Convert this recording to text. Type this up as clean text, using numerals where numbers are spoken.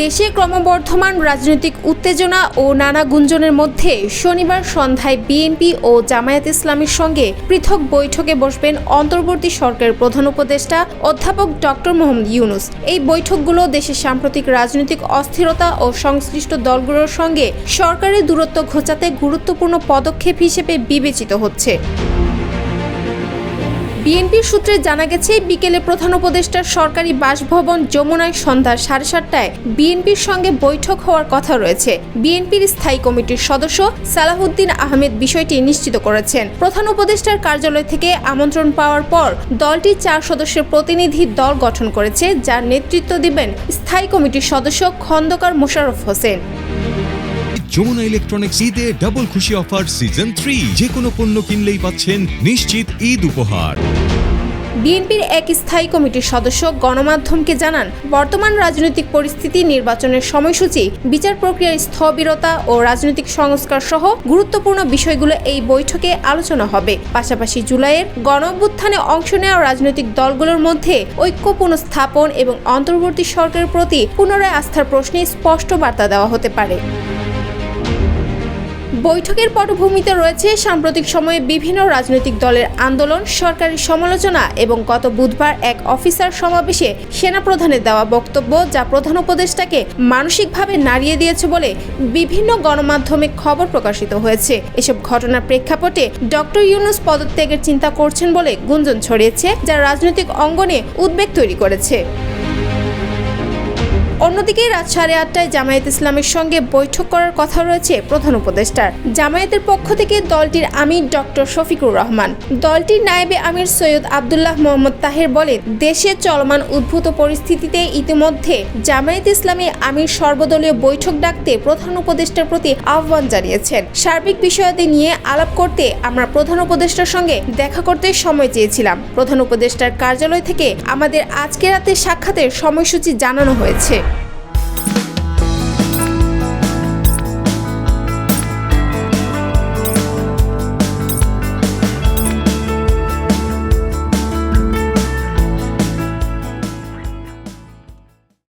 দেশে ক্রমবর্ধমান রাজনৈতিক উত্তেজনা ও নানা গুঞ্জনের মধ্যে শনিবার সন্ধ্যায় বিএনপি ও জামায়াত ইসলামীর সঙ্গে পৃথক বৈঠকে বসবেন অন্তর্বর্তী সরকারের প্রধান উপদেষ্টা অধ্যাপক ডক্টর মোহাম্মদ ইউনূস। এই বৈঠকগুলো দেশের সাম্প্রতিক রাজনৈতিক অস্থিরতা ও সংশ্লিষ্ট দলগুলোর সঙ্গে সরকারের দূরত্ব ঘোচাতে গুরুত্বপূর্ণ পদক্ষেপ হিসেবে বিবেচিত হচ্ছে। বিএনপির সূত্রে জানা গেছে, বিকেলে প্রধান উপদেষ্টার সরকারি বাসভবন যমুনায় সন্ধ্যা 7:30টায় বিএনপির সঙ্গে বৈঠক হওয়ার কথা রয়েছে। বিএনপির স্থায়ী কমিটির সদস্য সালাহউদ্দিন আহমেদ বিষয়টি নিশ্চিত করেছেন। প্রধান উপদেষ্টার কার্যালয় থেকে আমন্ত্রণ পাওয়ার পর দলটি 4 সদস্যের প্রতিনিধি দল গঠন করেছে, যার নেতৃত্ব দিবেন স্থায়ী কমিটির সদস্য খন্দকার মোশাররফ হোসেন। যমুনা ইলেকট্রনিক্স ঈদে ডাবল খুশি অফার সিজন 3, যে কোনো পণ্য কিনলেই পাচ্ছেন নিশ্চিত ঈদ উপহার। বিএনপির এক স্থায়ী কমিটির সদস্য গণমাধ্যমকে জানান, বর্তমান রাজনৈতিক পরিস্থিতি, নির্বাচনের সময়সূচি, বিচার প্রক্রিয়ার স্থবিরতা ও রাজনৈতিক সংস্কার সহ গুরুত্বপূর্ণ বিষয়গুলো এই বৈঠকে আলোচনা হবে। পাশাপাশি জুলাইয়ের গণঅভ্যুত্থানে অংশ নেওয়া রাজনৈতিক দলগুলোর মধ্যে ঐক্য পুনঃস্থাপন এবং অন্তর্বর্তী সরকারের প্রতি পুনরায় আস্থার প্রশ্নে স্পষ্ট বার্তা দেওয়া হতে পারে। বৈঠকের পটভূমিতে রয়েছে সাম্প্রতিক সময়ে বিভিন্ন রাজনৈতিক দলের আন্দোলন, সরকারি সমালোচনা এবং গত বুধবার এক অফিসার সমাবেশে সেনাপ্রধানের দেওয়া বক্তব্য, যা প্রধান উপদেষ্টাকে মানসিকভাবে নাড়িয়ে দিয়েছে বলে বিভিন্ন গণমাধ্যমে খবর প্রকাশিত হয়েছে। এসব ঘটনার প্রেক্ষাপটে ডক্টর ইউনূস পদত্যাগের চিন্তা করছেন বলে গুঞ্জন ছড়িয়েছে, যা রাজনৈতিক অঙ্গনে উদ্বেগ তৈরি করেছে। অন্যদিকে রাত 8:30টায় জামায়াত ইসলামের সঙ্গে বৈঠক করার কথা রয়েছে প্রধান উপদেষ্টার। জামায়াতের পক্ষ থেকে দলটির আমির ডক্টর শফিকুর রহমান, দলটির নায়েবে আমির সৈয়দ আবদুল্লাহ মোহাম্মদ তাহের বলেন, দেশে চলমান উদ্ভূত পরিস্থিতিতে ইতিমধ্যে জামায়াত ইসলামী আমির সর্বদলীয় বৈঠক ডাকতে প্রধান উপদেষ্টার প্রতি আহ্বান জানিয়েছেন। সার্বিক বিষয়াদি নিয়ে আলাপ করতে আমরা প্রধান উপদেষ্টার সঙ্গে দেখা করতে সময় চেয়েছিলাম। প্রধান উপদেষ্টার কার্যালয় থেকে আমাদের আজকে রাতে সাক্ষাতের সময়সূচি জানানো হয়েছে।